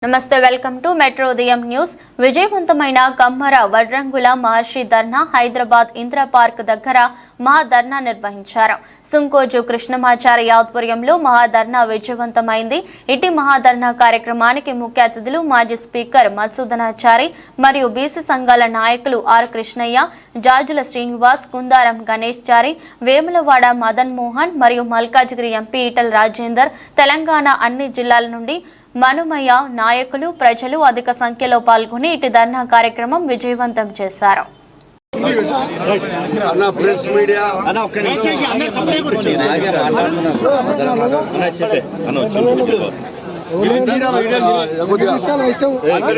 నమస్తే welcome to metro ఉదయం news. విజయవంతమైన కమ్మర వడ్రంగుల మహర్షి ధర్నా హైదరాబాద్ ఇందిరా పార్క్ దగ్గర మహాధర్నా నిర్వహించారు. సుంకోజు కృష్ణమాచార్య ఆధ్వర్యంలో మహాధర్నా విజయవంతమైంది. ఇటీ మహాధర్నా కార్యక్రమానికి ముఖ్య అతిథులు మాజీ స్పీకర్ మధుసూదనాచారి మరియు బీసీ సంఘాల నాయకులు ఆర్ కృష్ణయ్య, జాజుల శ్రీనివాస్, కుందారం గణేష్ చారి, వేములవాడ మదన్ మోహన్ మరియు మల్కాజ్గిరి ఎంపీ ఈటల రాజేందర్, తెలంగాణ అన్ని జిల్లాల నుండి మనుమయ్య నాయకులు ప్రజలు అధిక సంఖ్యలో పాల్గొని ఇటు ధర్నా కార్యక్రమం విజయవంతం చేశారు.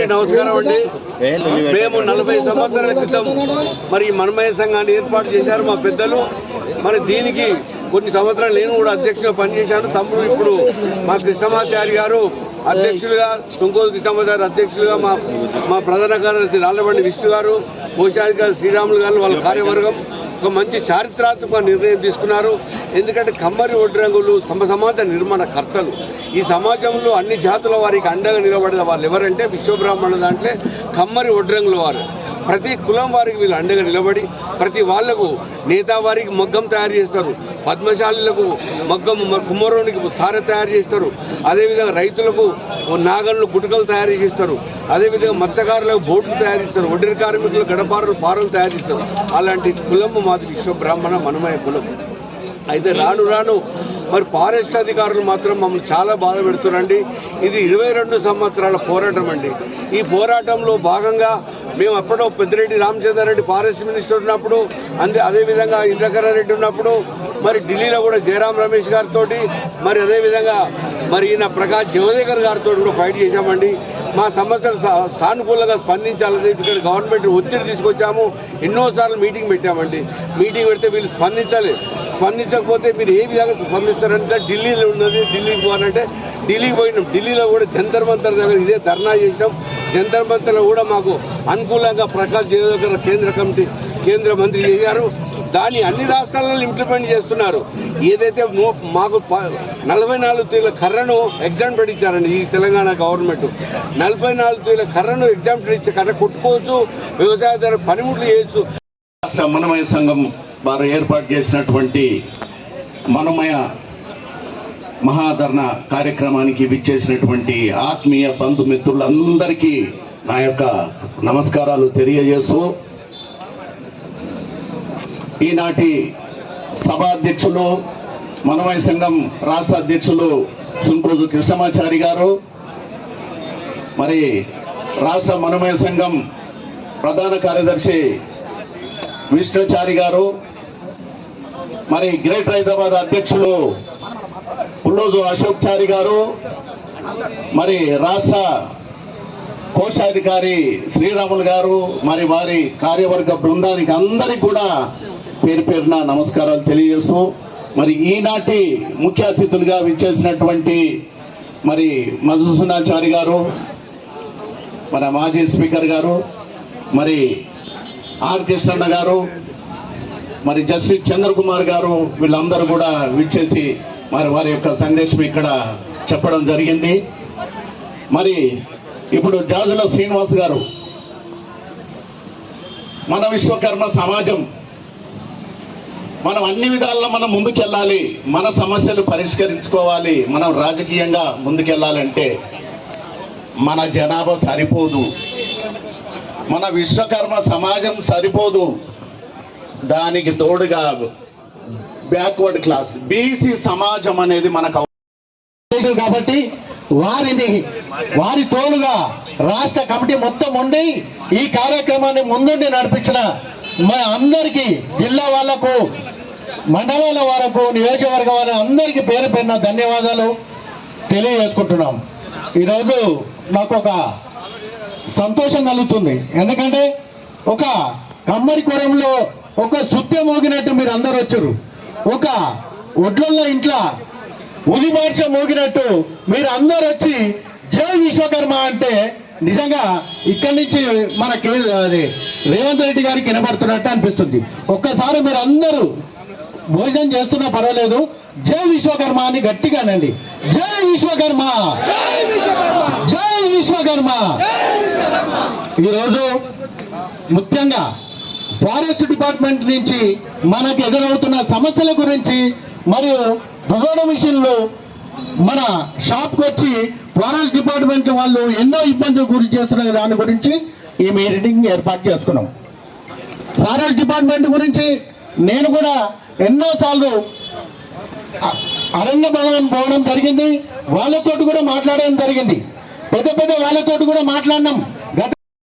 నమస్కారం అండి. మేము 40 సంవత్సరాల క్రితం మరి మనుమయ్య సంఘాన్ని ఏర్పాటు చేశారు మా పెద్దలు. మరి దీనికి కొన్ని సంవత్సరాలు నేను కూడా అధ్యక్షుడిగా పనిచేశాను. తమ్ముడు ఇప్పుడు మా కృష్ణమాచారి గారు అధ్యక్షులుగా, సుంకోజు కృష్ణమాచారి అధ్యక్షులుగా, మా ప్రధాన కార్యదర్శి రాళ్లబండి విష్ణు గారు, కోశాధికారి శ్రీరాములు గారు, వాళ్ళ కార్యవర్గం ఒక మంచి చారిత్రాత్మక నిర్ణయం తీసుకున్నారు. ఎందుకంటే కమ్మరి వడ్రంగులు సమాజ నిర్మాణ కర్తలు. ఈ సమాజంలో అన్ని జాతుల వారికి అండగా నిలబడిన వాళ్ళు ఎవరంటే విశ్వబ్రాహ్మణుల దాంట్లో కమ్మరి వడ్రంగుల వారు. ప్రతి కులం వారికి వీళ్ళు అండగా నిలబడి ప్రతి వాళ్లకు నేతా వారికి మగ్గం తయారు చేస్తారు, పద్మశాలులకు మగ్గం, కుమ్మరోనికి సారె తయారు చేస్తారు, అదేవిధంగా రైతులకు నాగళ్ళు గుటకలు తయారు చేస్తారు, అదేవిధంగా మత్స్యకారులకు బోట్లు తయారు చేస్తారు, ఒడ్డరి కార్మికులు గడపారలు పారలు తయారు చేస్తారు. అలాంటి కులము మాది విశ్వబ్రాహ్మణ మనుమయ్య కులం. అయితే రాను రాను మరి ఫారెస్ట్ అధికారులు మాత్రం మమ్మల్ని చాలా బాధ పెడుతున్నారండి. ఇది 22 సంవత్సరాల పోరాటం అండి. ఈ పోరాటంలో భాగంగా మేము అప్పుడో పెద్దిరెడ్డి రామచంద్రారెడ్డి ఫారెస్ట్ మినిస్టర్ ఉన్నప్పుడు, అదేవిధంగా ఇంద్రకరణ్ ఉన్నప్పుడు, మరి ఢిల్లీలో కూడా జయరాం రమేష్ గారితో, మరి అదేవిధంగా మరి ఈయన ప్రకాష్ జవదేకర్ గారితో కూడా ఫైట్ చేశామండి. మా సమస్యలు సానుకూలంగా స్పందించాలని ఇక్కడ గవర్నమెంట్ ఒత్తిడి తీసుకొచ్చాము. ఎన్నోసార్లు మీటింగ్ పెట్టామండి. మీటింగ్ పెడితే వీళ్ళు స్పందించకపోతే మీరు ఏ విధంగా స్పందిస్తారంటే ఢిల్లీలో ఉన్నది, ఢిల్లీకి పోవాలంటే ఢిల్లీకి పోయినాం. ఢిల్లీలో కూడా జంతర్ మంతర్ దగ్గర ఇదే ధర్నా చేసాం. జంతర్ మంతర్లో కూడా మాకు అనుకూలంగా ప్రకాష్ జవదేకర్ కేంద్ర మంత్రి చేశారు. దాన్ని అన్ని రాష్ట్రాలలో ఇంప్లిమెంట్ చేస్తున్నారు. ఏదైతే మాకు 44 తీల కర్రను ఎగ్జామ్ పెట్టించారండి ఈ తెలంగాణ గవర్నమెంట్. 44 తీల కర్రను ఎగ్జామ్ ఇచ్చే కర్ర కొట్టుకోవచ్చు, వ్యవసాయదారు పనిముట్లు చేయొచ్చు. రాష్ట్ర మనుమయ్య సంఘం వారు ఏర్పాటు చేసినటువంటి మనుమయ్య మహాధర్నా కార్యక్రమానికి విచ్చేసినటువంటి ఆత్మీయ బంధుమిత్రులందరికీ నా యొక్క నమస్కారాలు తెలియజేస్తూ, ఈనాటి సభాధ్యక్షులు మనుమయ్య సంఘం రాష్ట్ర అధ్యక్షులు సుంకోజు కృష్ణమాచారి గారు, మరి రాష్ట్ర మనుమయ్య సంఘం ప్రధాన కార్యదర్శి విష్ణుచారి గారు, మరి గ్రేటర్ హైదరాబాద్ అధ్యక్షులు పుల్లోజు అశోక్ చారి గారు, మరి రాష్ట్ర కోశాధికారి శ్రీరాములు గారు, మరి వారి కార్యవర్గ బృందానికి అందరికీ కూడా పేరు పేరున నమస్కారాలు తెలియజేస్తూ, మరి ఈనాటి ముఖ్య అతిథులుగా విచ్చేసినటువంటి మరి మధుసూదనాచారి గారు, మన మాజీ స్పీకర్ గారు, మరి ఆర్ కృష్ణన్న గారు, మరి జస్టిస్ చంద్రకుమార్ గారు, వీళ్ళందరూ కూడా విచ్చేసి మరి వారి యొక్క సందేశం ఇక్కడ చెప్పడం జరిగింది. మరి ఇప్పుడు జాజుల శ్రీనివాస్ గారు, మన విశ్వకర్మ సమాజం మనం అన్ని విధాల్లో మనం ముందుకెళ్ళాలి, మన సమస్యలు పరిష్కరించుకోవాలి, మనం రాజకీయంగా ముందుకెళ్ళాలంటే మన జనాభా సరిపోదు, మన విశ్వకర్మ సమాజం సరిపోదు, దానికి తోడుగా బ్యాక్వర్డ్ క్లాస్ బీసీ సమాజం అనేది మనకు కాబట్టి వారి తోడుగా రాష్ట్ర కమిటీ మొత్తం ఉండి ఈ కార్యక్రమాన్ని ముందుండి నడిపించిన మా అందరికీ, జిల్లా వాళ్లకు, మండలాల వాళ్లకు, నియోజకవర్గ వాళ్ళకు అందరికీ పేరు పేరున ధన్యవాదాలు తెలియజేసుకుంటున్నాం. ఈరోజు నాకు ఒక సంతోషం కలుగుతుంది. ఎందుకంటే ఒక కమ్మరి కురంలో ఒక సుత్య మోగినట్టు మీరు అందరు వచ్చారు, ఒక ఒడ్లల్లో ఇంట్లో ఉదిబార్ష మోగినట్టు మీరు అందరు వచ్చి జై విశ్వకర్మ అంటే నిజంగా ఇక్కడి నుంచి మన రేవంత్ రెడ్డి గారికి వినపడుతున్నట్టు అనిపిస్తుంది. ఒక్కసారి మీరు అందరూ భోజనం చేస్తున్నా పర్వాలేదు, జై విశ్వకర్మ అని గట్టిగా అనండి. జై విశ్వకర్మ, జై విశ్వకర్మ. ఈరోజు ముఖ్యంగా ఫారెస్ట్ డిపార్ట్మెంట్ నుంచి మనకు ఎదురవుతున్న సమస్యల గురించి మరియు దువ్వడ మిషన్లు మన షాప్కి వచ్చి ఫారెస్ట్ డిపార్ట్మెంట్ వాళ్ళు ఎన్నో ఇబ్బందులు గురి చేస్తున్న దాని గురించి ఈ మీటింగ్ ఏర్పాటు చేసుకున్నాం. ఫారెస్ట్ డిపార్ట్మెంట్ గురించి నేను కూడా ఎన్నోసార్లు అరణ్య భవనం పోవడం జరిగింది, వాళ్ళతోటి కూడా మాట్లాడడం జరిగింది, పెద్ద వాళ్ళతోటి కూడా మాట్లాడినాం.